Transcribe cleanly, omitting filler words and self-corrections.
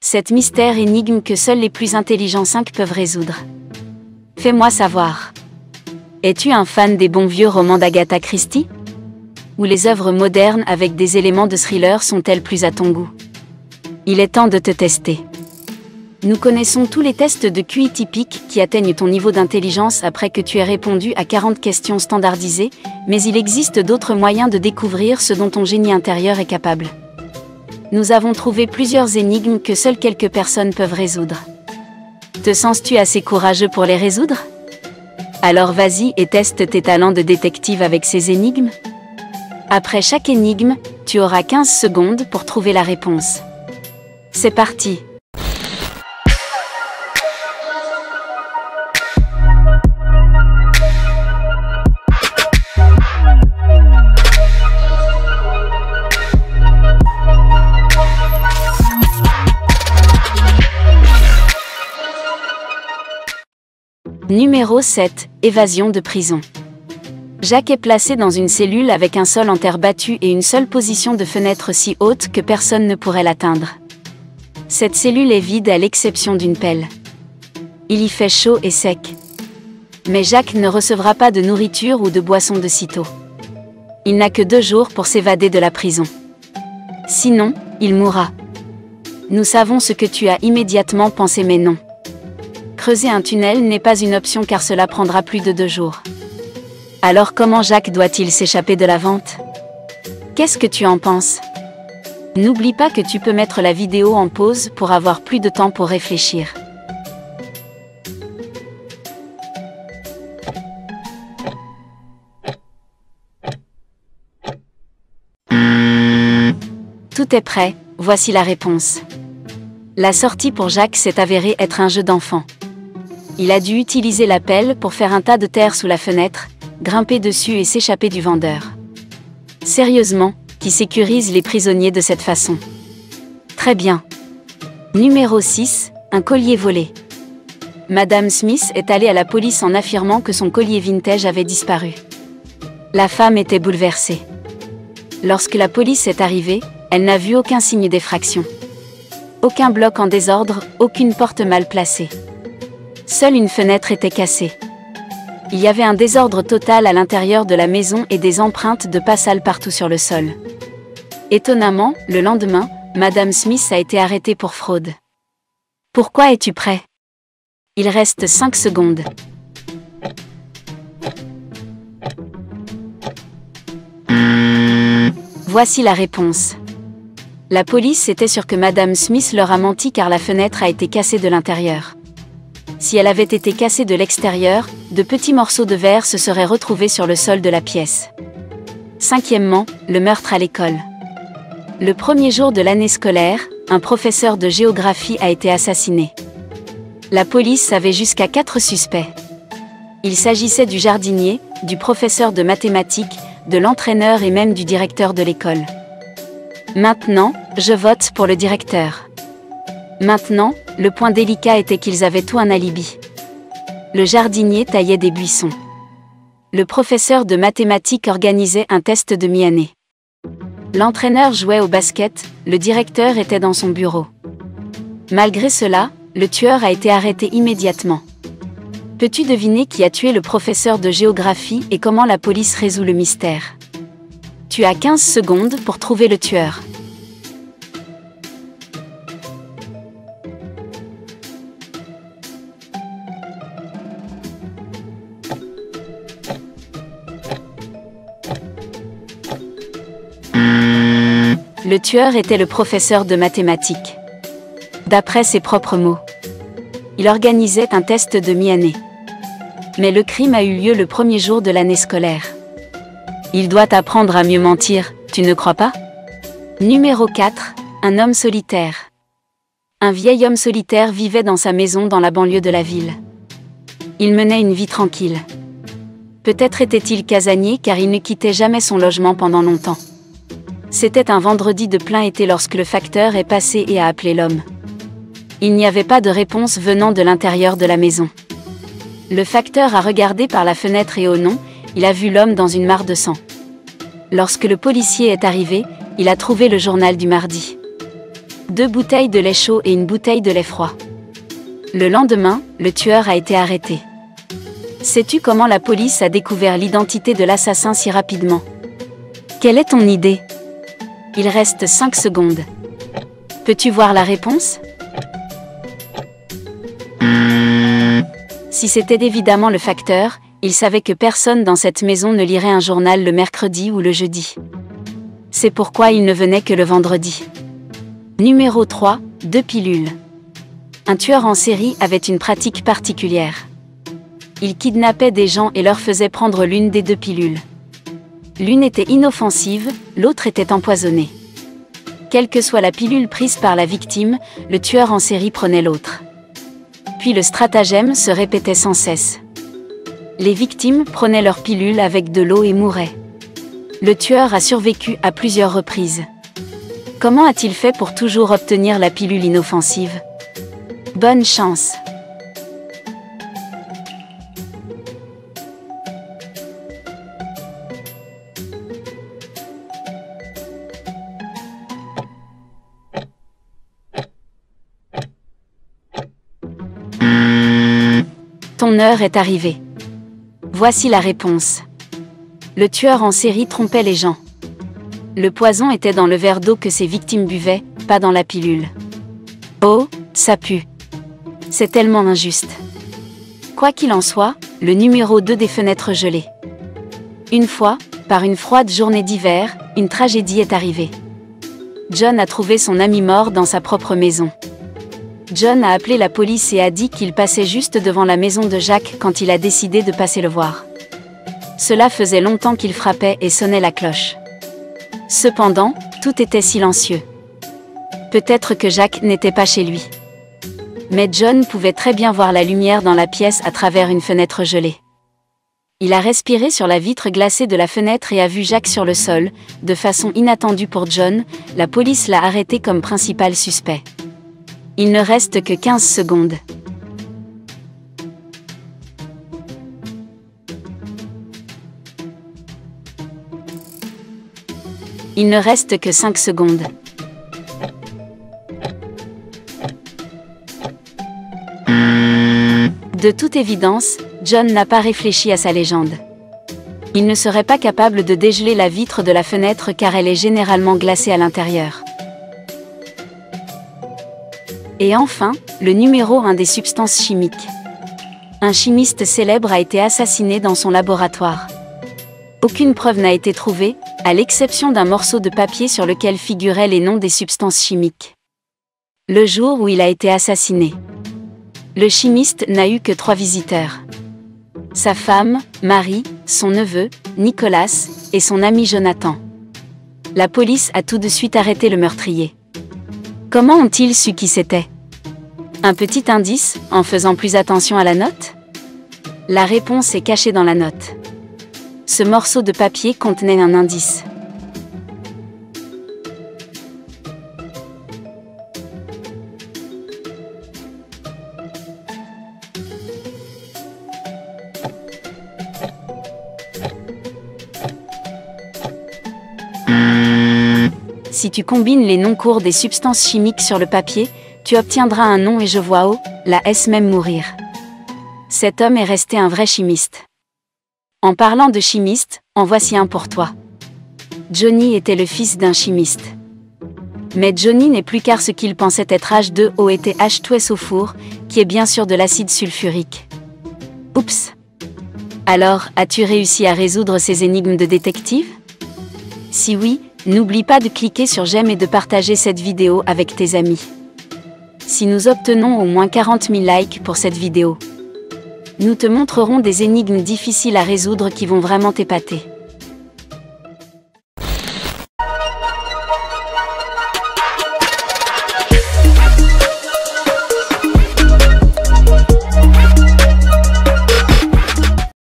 Cette mystère énigme que seuls les plus intelligents 5 peuvent résoudre. Fais-moi savoir. Es-tu un fan des bons vieux romans d'Agatha Christie? Ou les œuvres modernes avec des éléments de thriller sont-elles plus à ton goût? Il est temps de te tester. Nous connaissons tous les tests de QI typiques qui atteignent ton niveau d'intelligence après que tu aies répondu à 40 questions standardisées, mais il existe d'autres moyens de découvrir ce dont ton génie intérieur est capable. Nous avons trouvé plusieurs énigmes que seules quelques personnes peuvent résoudre. Te sens-tu assez courageux pour les résoudre? Alors vas-y et teste tes talents de détective avec ces énigmes. Après chaque énigme, tu auras 15 secondes pour trouver la réponse. C'est parti! Numéro 7. Évasion de prison. Jacques est placé dans une cellule avec un sol en terre battue et une seule position de fenêtre si haute que personne ne pourrait l'atteindre. Cette cellule est vide à l'exception d'une pelle. Il y fait chaud et sec. Mais Jacques ne recevra pas de nourriture ou de boisson de sitôt. Il n'a que 2 jours pour s'évader de la prison. Sinon, il mourra. Nous savons ce que tu as immédiatement pensé mais non. Creuser un tunnel n'est pas une option car cela prendra plus de 2 jours. Alors comment Jacques doit-il s'échapper de la vente? Qu'est-ce que tu en penses? N'oublie pas que tu peux mettre la vidéo en pause pour avoir plus de temps pour réfléchir. Tout est prêt, voici la réponse. La sortie pour Jacques s'est avérée être un jeu d'enfant. Il a dû utiliser la pelle pour faire un tas de terre sous la fenêtre, grimper dessus et s'échapper du vendeur. Sérieusement, qui sécurise les prisonniers de cette façon? Très bien. Numéro 6, un collier volé. Madame Smith est allée à la police en affirmant que son collier vintage avait disparu. La femme était bouleversée. Lorsque la police est arrivée, elle n'a vu aucun signe d'effraction. Aucun bloc en désordre, aucune porte mal placée. Seule une fenêtre était cassée. Il y avait un désordre total à l'intérieur de la maison et des empreintes de pas sales partout sur le sol. Étonnamment, le lendemain, Madame Smith a été arrêtée pour fraude. Pourquoi es-tu prêt? Il reste 5 secondes. Voici la réponse. La police était sûre que Madame Smith leur a menti car la fenêtre a été cassée de l'intérieur. Si elle avait été cassée de l'extérieur, de petits morceaux de verre se seraient retrouvés sur le sol de la pièce. 5e, le meurtre à l'école. Le premier jour de l'année scolaire, un professeur de géographie a été assassiné. La police avait jusqu'à 4 suspects. Il s'agissait du jardinier, du professeur de mathématiques, de l'entraîneur et même du directeur de l'école. Maintenant, je vote pour le directeur. Maintenant, le point délicat était qu'ils avaient tout un alibi. Le jardinier taillait des buissons. Le professeur de mathématiques organisait un test de mi-année. L'entraîneur jouait au basket, le directeur était dans son bureau. Malgré cela, le tueur a été arrêté immédiatement. Peux-tu deviner qui a tué le professeur de géographie et comment la police résout le mystère? Tu as 15 secondes pour trouver le tueur. Le tueur était le professeur de mathématiques. D'après ses propres mots, il organisait un test de mi-année. Mais le crime a eu lieu le premier jour de l'année scolaire. Il doit apprendre à mieux mentir, tu ne crois pas? Numéro 4, un homme solitaire. Un vieil homme solitaire vivait dans sa maison dans la banlieue de la ville. Il menait une vie tranquille. Peut-être était-il casanier car il ne quittait jamais son logement pendant longtemps. C'était un vendredi de plein été lorsque le facteur est passé et a appelé l'homme. Il n'y avait pas de réponse venant de l'intérieur de la maison. Le facteur a regardé par la fenêtre et oh non, il a vu l'homme dans une mare de sang. Lorsque le policier est arrivé, il a trouvé le journal du mardi. 2 bouteilles de lait chaud et une bouteille de lait froid. Le lendemain, le tueur a été arrêté. Sais-tu comment la police a découvert l'identité de l'assassin si rapidement? Quelle est ton idée? Il reste 5 secondes. Peux-tu voir la réponse? Si c'était évidemment le facteur, il savait que personne dans cette maison ne lirait un journal le mercredi ou le jeudi. C'est pourquoi il ne venait que le vendredi. Numéro 3, 2 pilules. Un tueur en série avait une pratique particulière. Il kidnappait des gens et leur faisait prendre l'une des 2 pilules. L'une était inoffensive, l'autre était empoisonnée. Quelle que soit la pilule prise par la victime, le tueur en série prenait l'autre. Puis le stratagème se répétait sans cesse. Les victimes prenaient leur pilule avec de l'eau et mouraient. Le tueur a survécu à plusieurs reprises. Comment a-t-il fait pour toujours obtenir la pilule inoffensive? Bonne chance! Ton heure est arrivée. Voici la réponse. Le tueur en série trompait les gens. Le poison était dans le verre d'eau que ses victimes buvaient, pas dans la pilule. Oh, ça pue. C'est tellement injuste. Quoi qu'il en soit, le numéro 2 des fenêtres gelées. Une fois, par une froide journée d'hiver, une tragédie est arrivée. John a trouvé son ami mort dans sa propre maison. John a appelé la police et a dit qu'il passait juste devant la maison de Jack quand il a décidé de passer le voir. Cela faisait longtemps qu'il frappait et sonnait la cloche. Cependant, tout était silencieux. Peut-être que Jack n'était pas chez lui. Mais John pouvait très bien voir la lumière dans la pièce à travers une fenêtre gelée. Il a respiré sur la vitre glacée de la fenêtre et a vu Jack sur le sol. De façon inattendue pour John, la police l'a arrêté comme principal suspect. Il ne reste que 15 secondes. Il ne reste que 5 secondes. De toute évidence, John n'a pas réfléchi à sa légende. Il ne serait pas capable de dégeler la vitre de la fenêtre car elle est généralement glacée à l'intérieur. Et enfin, le numéro 1 des substances chimiques. Un chimiste célèbre a été assassiné dans son laboratoire. Aucune preuve n'a été trouvée, à l'exception d'un morceau de papier sur lequel figuraient les noms des substances chimiques. Le jour où il a été assassiné, le chimiste n'a eu que 3 visiteurs. Sa femme, Marie, son neveu, Nicolas, et son ami Jonathan. La police a tout de suite arrêté le meurtrier. Comment ont-ils su qui c'était? Un petit indice, en faisant plus attention à la note? La réponse est cachée dans la note. Ce morceau de papier contenait un indice. Si tu combines les noms courts des substances chimiques sur le papier, tu obtiendras un nom et je vois O, la S même mourir. Cet homme est resté un vrai chimiste. En parlant de chimiste, en voici un pour toi. Johnny était le fils d'un chimiste. Mais Johnny n'est plus car ce qu'il pensait être H2O était H2SO4, qui est bien sûr de l'acide sulfurique. Oups! Alors, as-tu réussi à résoudre ces énigmes de détective? Si oui, n'oublie pas de cliquer sur j'aime et de partager cette vidéo avec tes amis. Si nous obtenons au moins 40 000 likes pour cette vidéo, nous te montrerons des énigmes difficiles à résoudre qui vont vraiment t'épater.